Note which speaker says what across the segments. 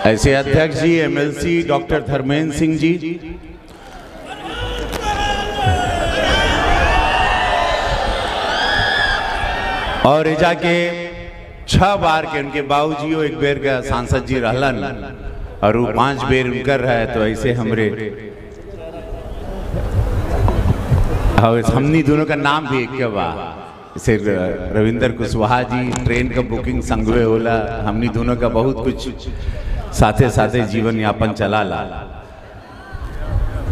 Speaker 1: ऐसे अध्यक्ष जी एमएलसी डॉक्टर धर्मेंद्र सिंह जी, और एजा के 6 बार के उनके बाबूजी एक बेर का सांसद जी रहलन और वो 5 बेर उनकर रहे। तो ऐसे हमरे हमनी दोनों का नाम भी एक के बा, जैसे रविंदर कुशवाहा जी ट्रेन का बुकिंग संगवे होला, हमनी दोनों का बहुत कुछ साथे साथे जीवन यापन चला ला।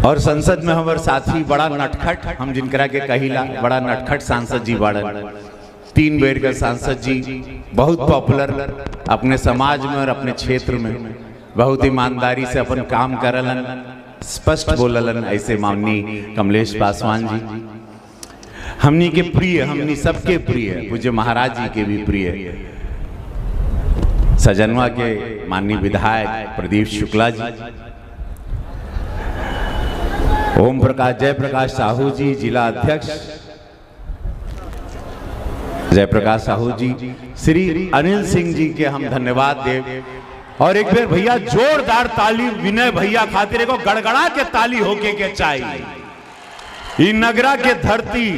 Speaker 1: और संसद में हमारे साथी बड़ा नटखट, हम जिनकरा के कहिला बड़ा नटखट सांसद जी बाड़न। 3 बेर का सांसद जी, बहुत पॉपुलर अपने समाज में और अपने क्षेत्र में, बहुत ईमानदारी से अपन काम करलन, स्पष्ट बोललन। ऐसे माननीय कमलेश पासवान जी हमनी के प्रिय, हमनी सबके प्रिय, पूज्य महाराज जी के भी प्रिय, सजनवा के माननीय विधायक प्रदीप शुक्ला जी, ओम प्रकाश जयप्रकाश साहू जी जिला अध्यक्ष जयप्रकाश साहू जी, श्री अनिल सिंह जी के हम धन्यवाद देव। और एक बार भैया जोरदार ताली विनय भैया खातिर एगो गड़गड़ा के ताली होके के चाहिए। नगरा के धरती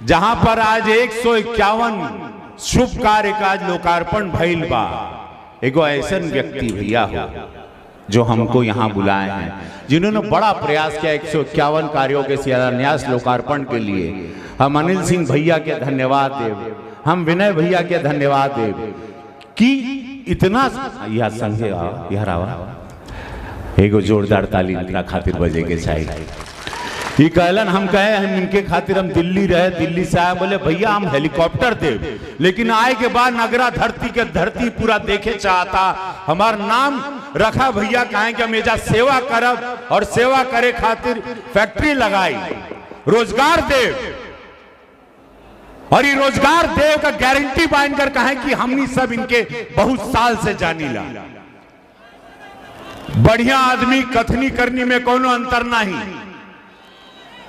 Speaker 1: जहां पर आज 151 शुभ कार्य का लोकार्पण भइल बा, एगो ऐसन व्यक्ति भैया हो जो हमको यहाँ बुलाए हैं, जिन्होंने बड़ा प्रयास किया 151 कार्यों के शिलान्यास लोकार्पण के लिए। हम अनिल सिंह भैया के धन्यवाद देव, हम विनय भैया के धन्यवाद देव कि इतना यह संघे यह एगो जोरदार ताली इनका खातिर बजे के चाहिए। ये कहलन हम कहे हम इनके खातिर हम दिल्ली रहे, दिल्ली से आए, बोले भैया हम हेलीकॉप्टर दे, लेकिन आए के बाद नगरा धरती के धरती पूरा देखे चाहता, हमार नाम रखा भैया कहें कि हम एजा सेवा करब और सेवा करे खातिर फैक्ट्री लगाई, रोजगार दे, और ये रोजगार देव का गारंटी बांध कर कहें कि हमनी सब इनके बहुत साल से जानी ला। बढ़िया आदमी कथनी करनी में कोनो अंतर नहीं।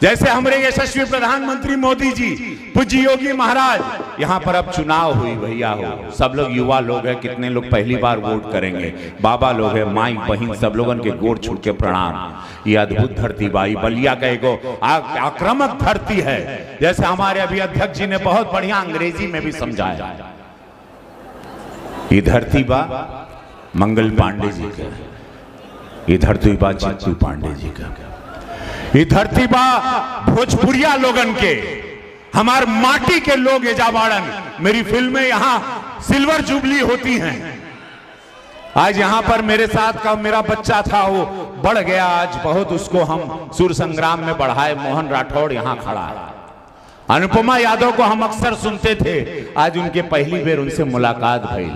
Speaker 1: जैसे हमारे यशस्वी प्रधानमंत्री मोदी जी, पूज्य योगी महाराज, यहाँ पर अब चुनाव हुई भैया हो, सब लोग युवा लोग हैं, कितने लोग पहली बार वोट करेंगे, बाबा लोग हैं, माई बहन सब लोगन के गोड़ छूट के प्रणाम। ये अद्भुत धरती बाई बलिया का एगो आक्रामक धरती है। जैसे हमारे अभी अध्यक्ष जी ने बहुत बढ़िया अंग्रेजी में भी समझाया, ये धरती बा मंगल पांडे जी का, ये धरती बा चित्तू पांडे जी का, ये धरती बा भोजपुरिया लोगन के, हमार माटी के लोग एजाबाड़न। मेरी फिल्में यहाँ सिल्वर जुबली होती हैं। आज यहाँ पर मेरे साथ का मेरा बच्चा था, वो बढ़ गया आज बहुत, उसको हम सूर संग्राम में बढ़ाए। मोहन राठौड़ यहाँ खड़ा है, अनुपमा यादव को हम अक्सर सुनते थे, आज उनके पहली बेर उनसे मुलाकात भई।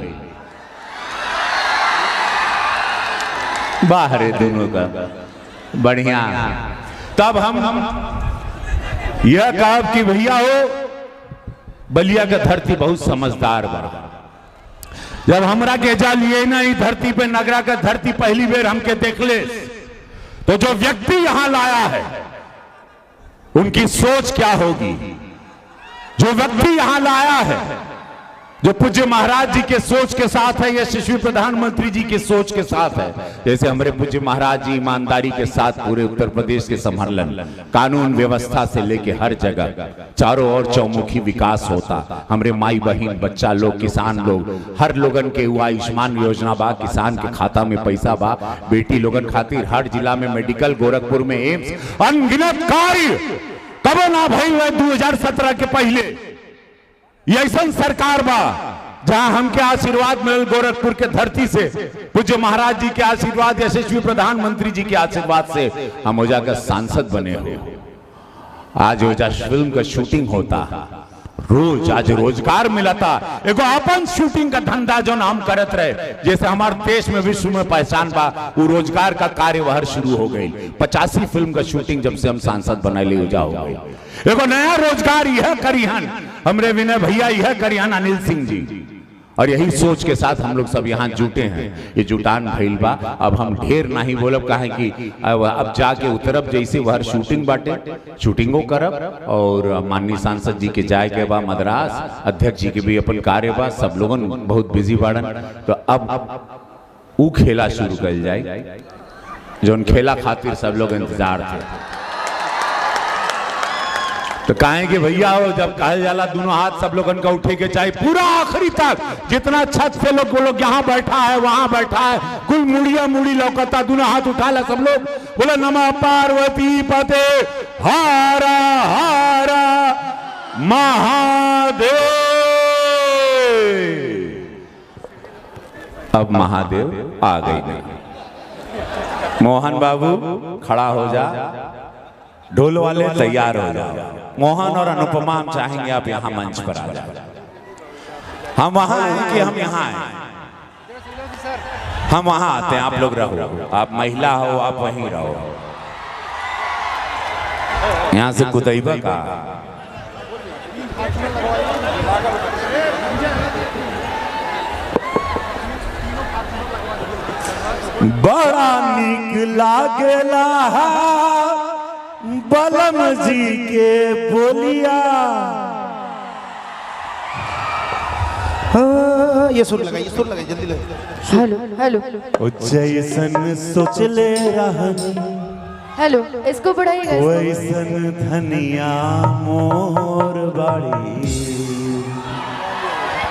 Speaker 1: बाहर दोनों का बढ़िया। तब हम यह कहा कि भैया हो बलिया का धरती बहुत समझदार बा। जब हमरा के जा लिए ना ई धरती पे नगरा का धरती पहली बेर हमके देख ले, तो जो व्यक्ति यहां लाया है उनकी सोच क्या होगी। जो व्यक्ति यहां लाया है, जो पूज्य महाराज जी के सोच के साथ है, यशस्वी प्रधानमंत्री जी के सोच के साथ है। जैसे हमारे पूज्य महाराज जी ईमानदारी के साथ पूरे उत्तर प्रदेश के संभालन, कानून व्यवस्था से लेके हर जगह चारों ओर चौमुखी विकास होता। हमारे माई बहन बच्चा लोग, किसान लोग, हर लोगन के हुआ आयुष्मान योजना बा, किसान के खाता में पैसा बा, बेटी लोगन खातिर हर जिला में मेडिकल, गोरखपुर में एम्स, अनगिनत कार्य कबो ना भइल 2017 के पहले। ये ऐसा सरकार बा जहां हमके आशीर्वाद मिलल गोरखपुर के धरती से, पूज्य महाराज जी के आशीर्वाद, यशस्वी प्रधानमंत्री जी के आशीर्वाद से हम ओजा का सांसद बने हो। आज ओजा फिल्म का शूटिंग होता, रोज आज रोजगार मिलता, एगो अपन शूटिंग का धंधा जो हम करत रहे। जैसे हमारे देश में विश्व में पहचान बा, वो रोजगार का कार्य वह शुरू हो गई। 85 फिल्म का शूटिंग जब से हम सांसद बना ले हो गई। एगो नया रोजगार यह करिहन हमरे विनय भैया, यह करिहन अनिल सिंह जी, और यही सोच के साथ हम लोग सब यहाँ जुटे हैं। ये जुटान भइल बा। अब हम ढेर नहीं बोलब, काहे कि अब जाके उतरब, जैसे वह शूटिंग बाटे शूटिंगों करब, और माननीय सांसद जी के जाए के बा मद्रास, अध्यक्ष जी के भी अपन कार्य बा, सब लोगन बहुत बिजी बाड़न। तो अब ऊ खेला शुरू कर जाए जोन खेला खातिर सब लोग इंतजार थे। तो कहें कि भैया हो जब कहल जाला दोनों हाथ सब लोगन का उठे के चाहे पूरा आखिरी तक, जितना छत से लोग यहाँ बैठा है वहां बैठा है, कुल मुड़िया मुड़ी लौकता, दोनों हाथ उठा ला सब लोग, बोले नमः पार्वती पते हारा हारा महादेव। अब महादेव आ गई। मोहन बाबू खड़ा हो जा, ढोल वाले तैयार हो जाओ। मोहन और अनुपमा हम चाहेंगे आप यहाँ मंच पर आ जाओ। हम वहां हैं कि हम यहाँ हैं? हम वहां आते हैं, आप लोग रहो। आप महिला हो आप वहीं रहो। यहाँ से कुदैबा का बड़ा नीक लागेला बलम जी के बोलिया।
Speaker 2: ये सुर लगाइए जल्दी लगाइए।
Speaker 3: हेलो हेलो
Speaker 1: जैसन सोचले रहनी,
Speaker 3: हेलो इसको बढ़ाइएगा।
Speaker 1: वैसन धनिया मोर बाड़ी,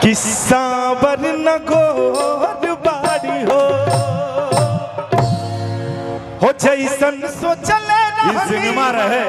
Speaker 2: किस्सा वरन गोर बाड़ी हो जैसन सोचले
Speaker 1: सिनेमा रहे।